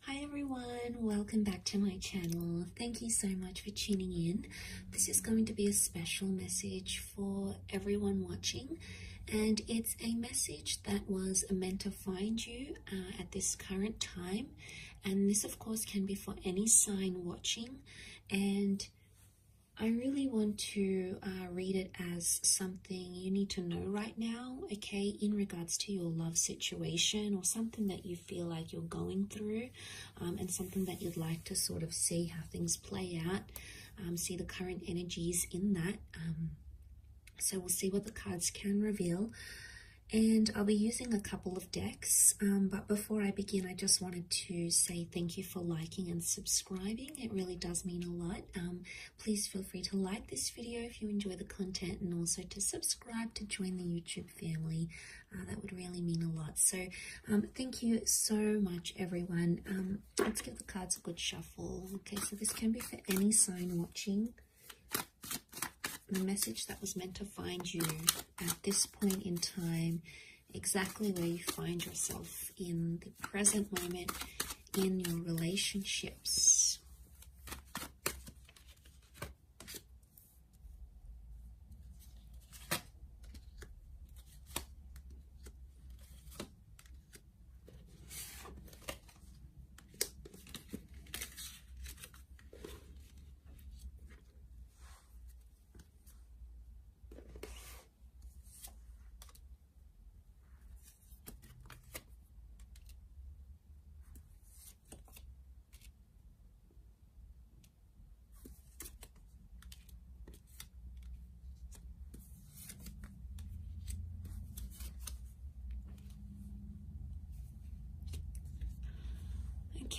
Hi everyone, welcome back to my channel. Thank you so much for tuning in. This is going to be a special message for everyone watching, and it's a message that was meant to find you at this current time. And this of course can be for any sign watching, and I really want to read it as something you need to know right now, okay, in regards to your love situation or something that you feel like you're going through, and something that you'd like to sort of see how things play out, see the current energies in that. So we'll see what the cards can reveal. And I'll be using a couple of decks, but before I begin, I just wanted to say thank you for liking and subscribing. It really does mean a lot. Please feel free to like this video if you enjoy the content, and also to subscribe to join the YouTube family. That would really mean a lot. So thank you so much, everyone. Let's give the cards a good shuffle. Okay, so this can be for any sign watching. The message that was meant to find you at this point in time, exactly where you find yourself in the present moment in your relationships.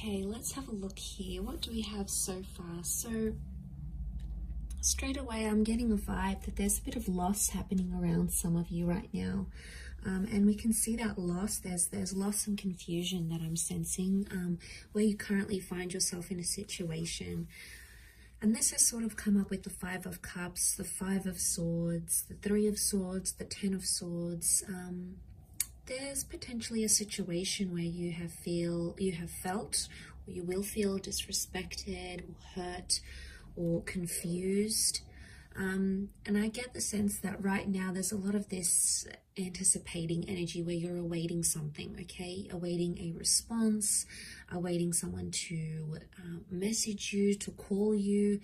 Okay, let's have a look here. What do we have so far? So straight away, I'm getting a vibe that there's a bit of loss happening around some of you right now. And we can see that loss. There's loss and confusion that I'm sensing where you currently find yourself in a situation. And this has sort of come up with the Five of Cups, the Five of Swords, the Three of Swords, the Ten of Swords. There's potentially a situation where you have felt, or you will feel disrespected or hurt or confused. And I get the sense that right now there's a lot of this anticipating energy where you're awaiting something, okay? Awaiting a response, awaiting someone to message you, to call you.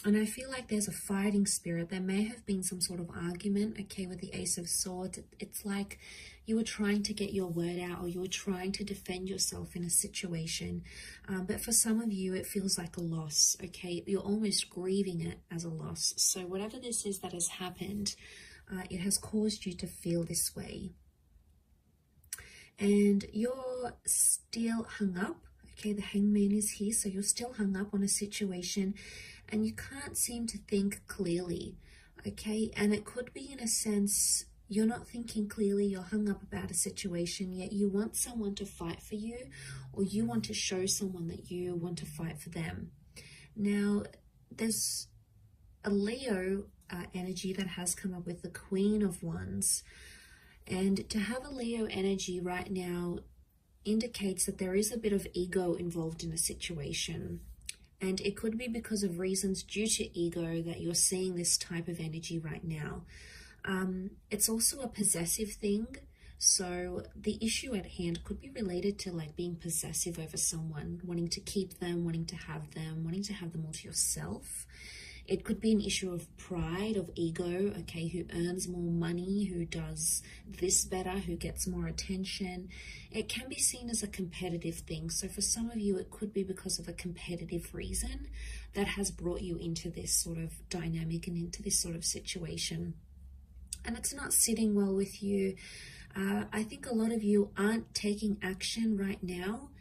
And I feel like there's a fighting spirit. There may have been some sort of argument, okay, with the Ace of Swords. It's like you were trying to get your word out, or you were trying to defend yourself in a situation. But for some of you, it feels like a loss, okay? You're almost grieving it as a loss. So whatever this is that has happened, it has caused you to feel this way. And you're still hung up, okay? The Hangman is here, so you're still hung up on a situation, and you can't seem to think clearly, okay? And it could be in a sense you're not thinking clearly, you're hung up about a situation, yet you want someone to fight for you, or you want to show someone that you want to fight for them. Now, there's a Leo energy that has come up with the Queen of Wands. And to have a Leo energy right now indicates that there is a bit of ego involved in a situation. And it could be because of reasons due to ego that you're seeing this type of energy right now. It's also a possessive thing. So the issue at hand could be related to like being possessive over someone, wanting to keep them, wanting to have them all to yourself. It could be an issue of pride, of ego, okay, who earns more money, who does this better, who gets more attention. It can be seen as a competitive thing. So for some of you, it could be because of a competitive reason that has brought you into this sort of dynamic and into this sort of situation. And it's not sitting well with you. I think a lot of you aren't taking action right now.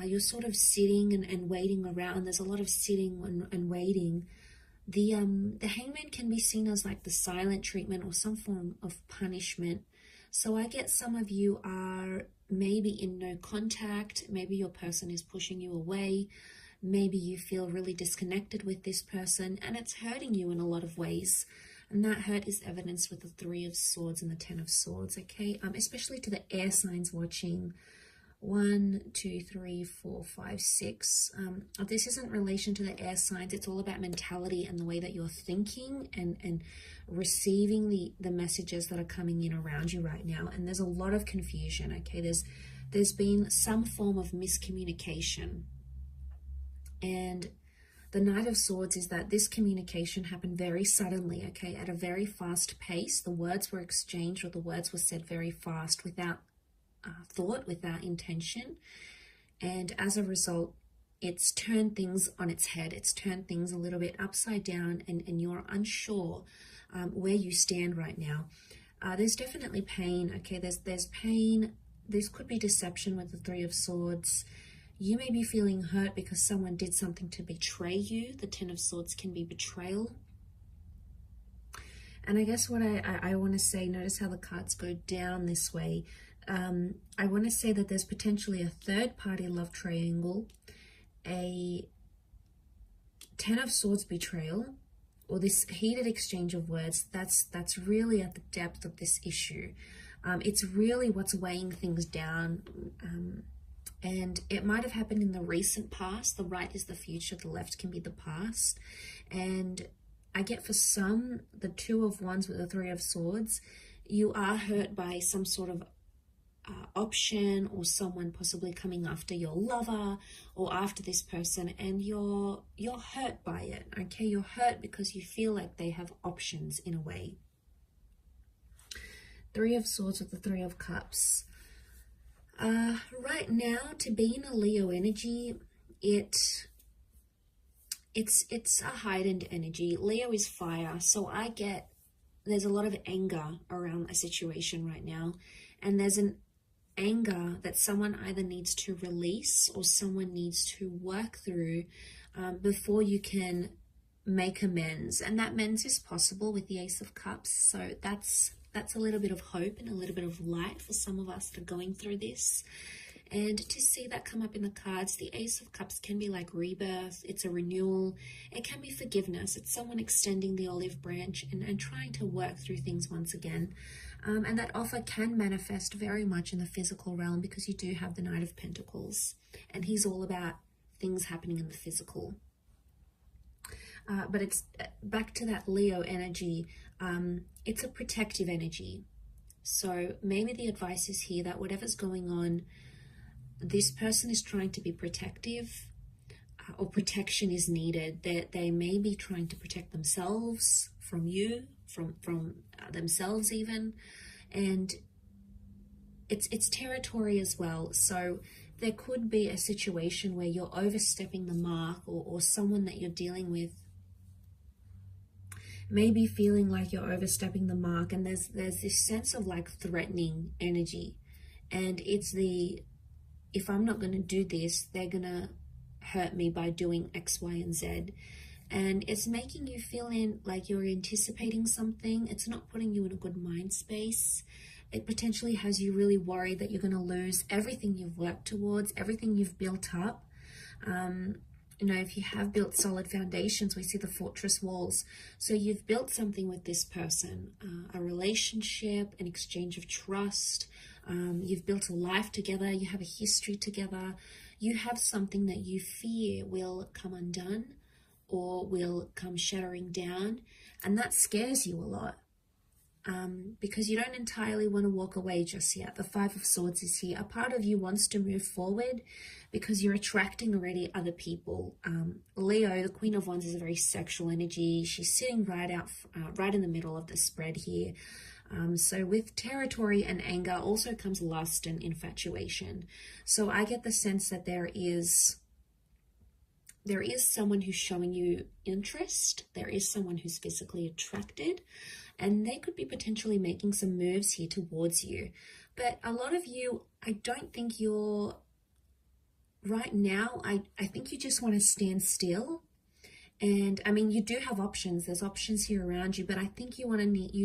You're sort of sitting and waiting around. There's a lot of sitting and waiting. The Hangman can be seen as like the silent treatment or some form of punishment. So I get some of you are maybe in no contact. Maybe your person is pushing you away. Maybe you feel really disconnected with this person, and it's hurting you in a lot of ways. And that hurt is evidenced with the Three of Swords and the Ten of Swords, okay? Especially to the air signs watching, 1, 2, 3, 4, 5, 6. This isn't in relation to the air signs. It's all about mentality and the way that you're thinking and receiving the messages that are coming in around you right now. And there's a lot of confusion, okay? There's been some form of miscommunication. And the Knight of Swords is that this communication happened very suddenly, okay, at a very fast pace. The words were exchanged, or the words were said very fast, without thought, without intention. And as a result, it's turned things on its head. It's turned things a little bit upside down, and you're unsure where you stand right now. There's definitely pain, okay? There's pain. This could be deception with the Three of Swords. You may be feeling hurt because someone did something to betray you. The Ten of Swords can be betrayal. And I guess what I want to say, notice how the cards go down this way. I want to say that there's potentially a third-party love triangle, a Ten of Swords betrayal, or this heated exchange of words. That's really at the depth of this issue. It's really what's weighing things down. And it might have happened in the recent past. The right is the future, the left can be the past. And I get for some, the Two of Wands with the Three of Swords, you are hurt by some sort of option, or someone possibly coming after your lover or after this person, and you're hurt by it, okay? You're hurt because you feel like they have options in a way. Three of Swords with the Three of Cups. Right now, to be in a Leo energy, it's a heightened energy. Leo is fire, so there's a lot of anger around a situation right now, and there's an anger that someone either needs to release or someone needs to work through before you can make amends. And that amends is possible with the Ace of Cups, so that's a little bit of hope and a little bit of light for some of us that are going through this. And to see that come up in the cards, the Ace of Cups can be like rebirth. It's a renewal. It can be forgiveness. It's someone extending the olive branch and trying to work through things once again. And that offer can manifest very much in the physical realm, because you do have the Knight of Pentacles, and he's all about things happening in the physical. But it's back to that Leo energy. It's a protective energy. So maybe the advice is here that whatever's going on, this person is trying to be protective, or protection is needed. They may be trying to protect themselves from you, from themselves even, and it's territory as well. So there could be a situation where you're overstepping the mark, or someone that you're dealing with maybe feeling like you're overstepping the mark, and there's this sense of like threatening energy, and it's if I'm not going to do this, they're going to hurt me by doing X, Y, and Z. And it's making you feel like you're anticipating something. It's not putting you in a good mind space. It potentially has you really worried that you're going to lose everything you've worked towards, everything you've built up. You know, if you have built solid foundations, we see the fortress walls. So you've built something with this person, a relationship, an exchange of trust. You've built a life together. You have a history together. You have something that you fear will come undone or will come shattering down. And that scares you a lot. Because you don't entirely want to walk away just yet. The Five of Swords is here. A part of you wants to move forward because you're attracting already other people. Leo, the Queen of Wands, is a very sexual energy. She's sitting right in the middle of the spread here. So with territory and anger also comes lust and infatuation. So I get the sense that there is someone who's showing you interest. There is someone who's physically attracted. And they could be potentially making some moves here towards you. But a lot of you, I don't think you're, right now, I think you just want to stand still. And I mean, you do have options. There's options here around you, but I think you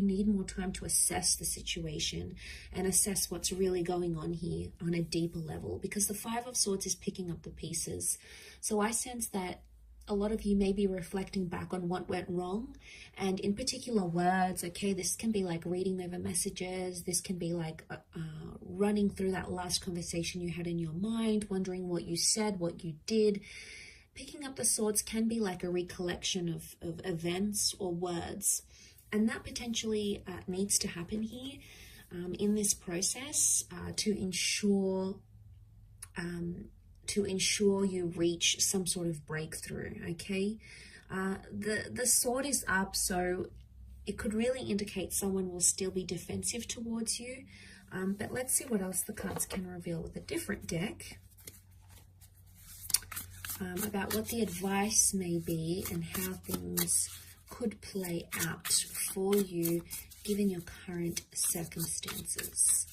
need more time to assess the situation and assess what's really going on here on a deeper level, because the Five of Swords is picking up the pieces. So I sense that a lot of you may be reflecting back on what went wrong, and in particular words, okay? This can be like reading over messages. This can be like running through that last conversation you had in your mind, wondering what you said, what you did. Picking up the swords can be like a recollection of events or words, and that potentially needs to happen here in this process to ensure you reach some sort of breakthrough, okay? The sword is up, so it could really indicate someone will still be defensive towards you. But let's see what else the cards can reveal with a different deck about what the advice may be and how things could play out for you given your current circumstances.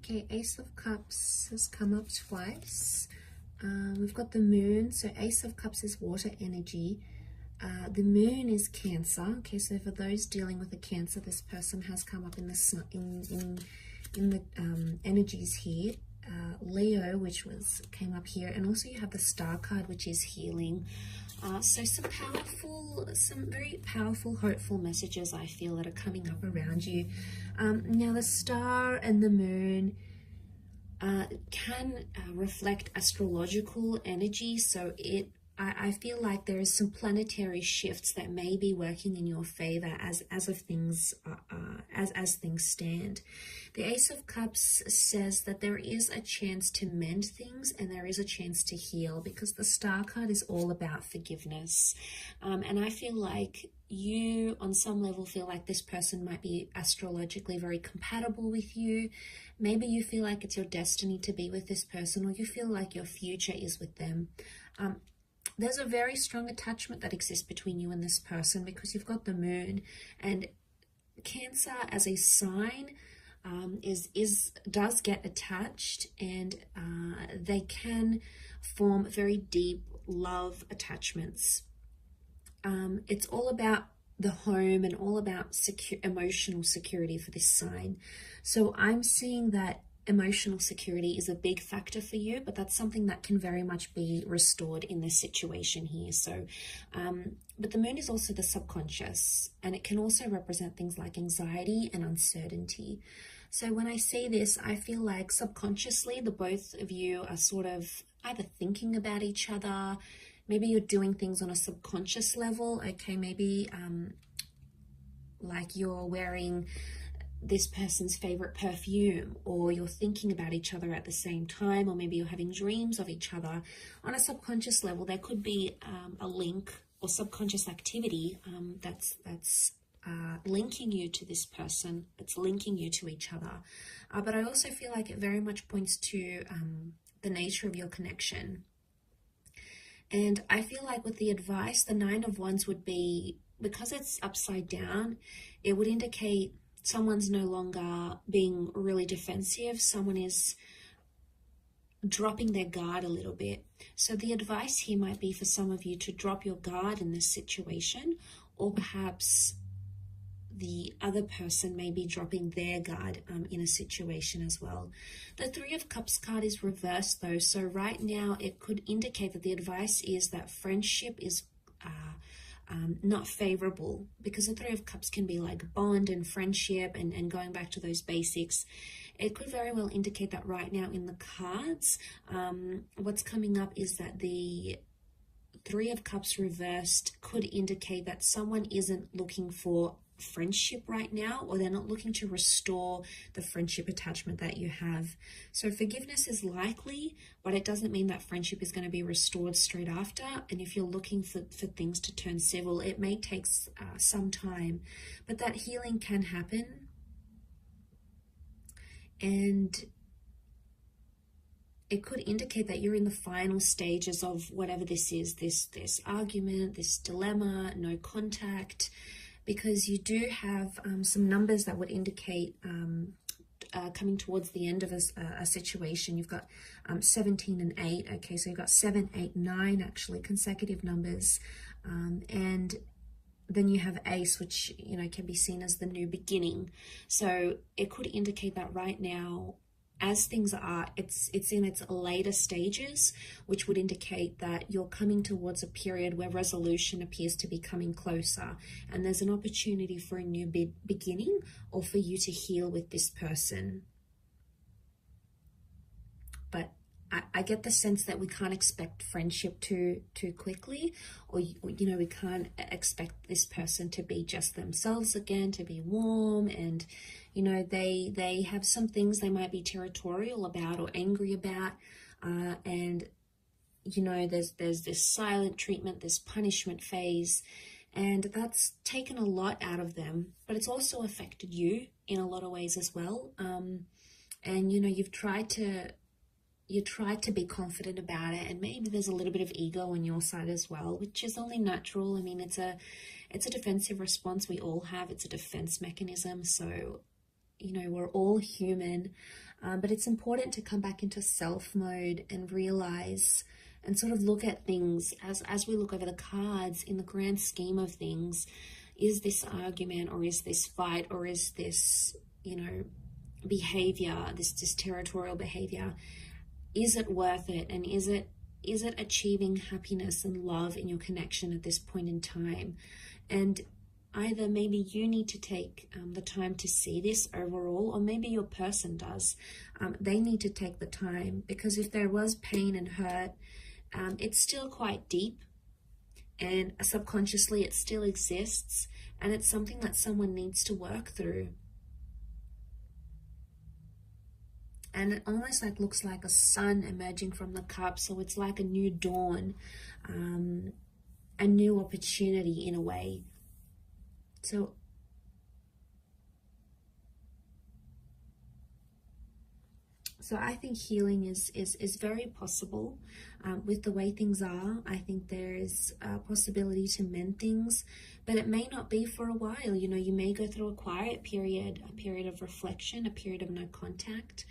Okay, Ace of Cups has come up twice. We've got the Moon. So Ace of Cups is water energy. The Moon is Cancer. Okay, so for those dealing with a Cancer, this person has come up in the energies here. Leo, which came up here, and also you have the Star card, which is healing. So some very powerful, hopeful messages I feel that are coming up around you. Now the Star and the Moon can reflect astrological energy, so I feel like there is some planetary shifts that may be working in your favor as things stand. The Ace of Cups says that there is a chance to mend things and there is a chance to heal, because the Star card is all about forgiveness. And I feel like you, on some level, feel like this person might be astrologically very compatible with you. Maybe you feel like it's your destiny to be with this person, or you feel like your future is with them. There's a very strong attachment that exists between you and this person because you've got the Moon, and Cancer as a sign does get attached, and they can form very deep love attachments. It's all about the home and all about emotional security for this sign. So I'm seeing that emotional security is a big factor for you, but that's something that can very much be restored in this situation here. So but the Moon is also the subconscious, and it can also represent things like anxiety and uncertainty. So when I say this, I feel like subconsciously the both of you are sort of either thinking about each other. Maybe you're doing things on a subconscious level. Okay, maybe like you're wearing this person's favorite perfume, or you're thinking about each other at the same time, or maybe you're having dreams of each other. On a subconscious level, there could be a link or subconscious activity that's linking you to this person. It's linking you to each other. But I also feel like it very much points to the nature of your connection. And I feel like with the advice, the Nine of Wands would be, because it's upside down, it would indicate someone's no longer being really defensive. Someone is dropping their guard a little bit. So the advice here might be for some of you to drop your guard in this situation, or perhaps the other person may be dropping their guard in a situation as well. The Three of Cups card is reversed though. So right now it could indicate that the advice is that friendship is not favorable, because the Three of Cups can be like bond and friendship and going back to those basics. It could very well indicate that right now in the cards. What's coming up is that the Three of Cups reversed could indicate that someone isn't looking for friendship right now, or they're not looking to restore the friendship attachment that you have. So forgiveness is likely, but it doesn't mean that friendship is going to be restored straight after. And if you're looking for things to turn civil, it may take some time, but that healing can happen. And it could indicate that you're in the final stages of whatever this is, this argument, this dilemma, no contact, because you do have some numbers that would indicate coming towards the end of a situation. You've got 17 and 8. Okay, so you've got 7, 8, 9 actually consecutive numbers, and then you have Ace, which, you know, can be seen as the new beginning. So it could indicate that right now, as things are, it's in its later stages, which would indicate that you're coming towards a period where resolution appears to be coming closer, and there's an opportunity for a new beginning, or for you to heal with this person. But I get the sense that we can't expect friendship too quickly, or you know, we can't expect this person to be just themselves again, to be warm, and you know, they have some things they might be territorial about or angry about, and you know, there's this silent treatment, this punishment phase, and that's taken a lot out of them, but it's also affected you in a lot of ways as well. And you know, you tried to be confident about it, and maybe there's a little bit of ego on your side as well, which is only natural. I mean, it's a defensive response we all have. It's a defense mechanism, so you know, we're all human, but it's important to come back into self mode and realize and sort of look at things as we look over the cards in the grand scheme of things. Is this argument, or is this fight, or is this, you know, behavior, this territorial behavior, is it worth it? And is it achieving happiness and love in your connection at this point in time? And either maybe you need to take the time to see this overall, or maybe your person does. They need to take the time, because if there was pain and hurt, it's still quite deep, and subconsciously it still exists, and it's something that someone needs to work through. And it almost like looks like a sun emerging from the cup, so it's like a new dawn, a new opportunity in a way. So I think healing is very possible with the way things are. I think there is a possibility to mend things, but it may not be for a while. You know, you may go through a quiet period, a period of reflection, a period of no contact,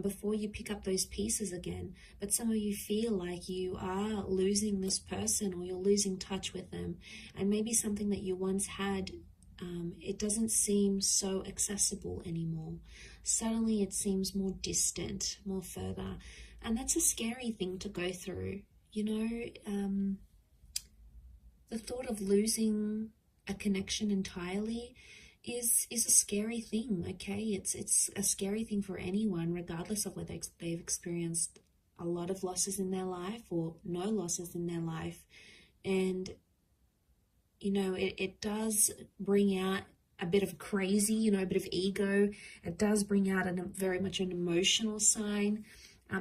before you pick up those pieces again. But some of you feel like you are losing this person, or you're losing touch with them, and maybe something that you once had, it doesn't seem so accessible anymore. Suddenly it seems more distant, more further, and that's a scary thing to go through. You know, the thought of losing a connection entirely is a scary thing. Okay, it's a scary thing for anyone, regardless of whether they've experienced a lot of losses in their life or no losses in their life. And you know, it does bring out a bit of crazy, you know, a bit of ego. It does bring out very much an emotional sign.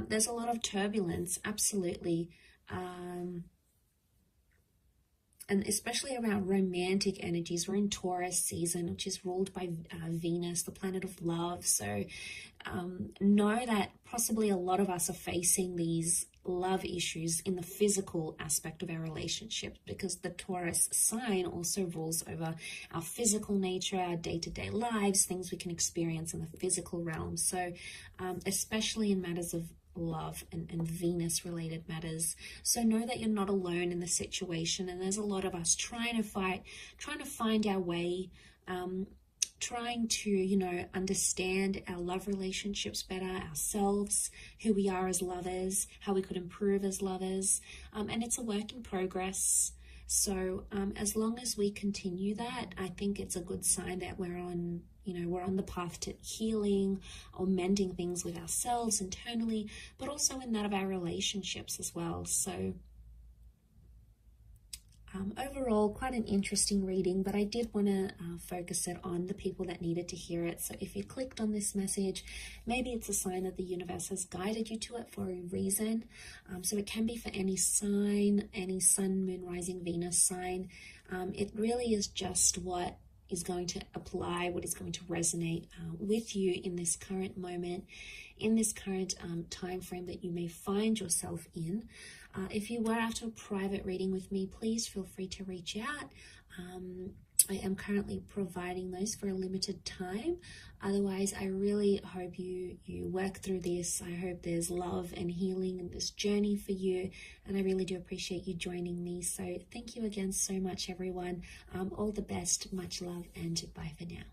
There's a lot of turbulence, absolutely. And especially around romantic energies. We're in Taurus season, which is ruled by Venus, the planet of love. So know that possibly a lot of us are facing these love issues in the physical aspect of our relationship, because the Taurus sign also rules over our physical nature, our day-to-day lives, things we can experience in the physical realm. So especially in matters of love and Venus related matters. So know that you're not alone in the situation, and there's a lot of us trying to find our way, trying to, you know, understand our love relationships better, ourselves, who we are as lovers, how we could improve as lovers, and it's a work in progress. So as long as we continue that, I think it's a good sign that we're on the path to healing or mending things with ourselves internally, but also in that of our relationships as well. So overall, quite an interesting reading, but I did want to focus it on the people that needed to hear it. So if you clicked on this message, maybe it's a sign that the universe has guided you to it for a reason. So it can be for any sign, any sun, moon, rising, Venus sign. It really is just what is going to apply, what is going to resonate with you in this current moment, in this current time frame that you may find yourself in. If you were after a private reading with me, please feel free to reach out. I am currently providing those for a limited time. Otherwise, I really hope you work through this. I hope there's love and healing in this journey for you, and I really do appreciate you joining me. So thank you again so much, everyone. All the best, much love, and bye for now.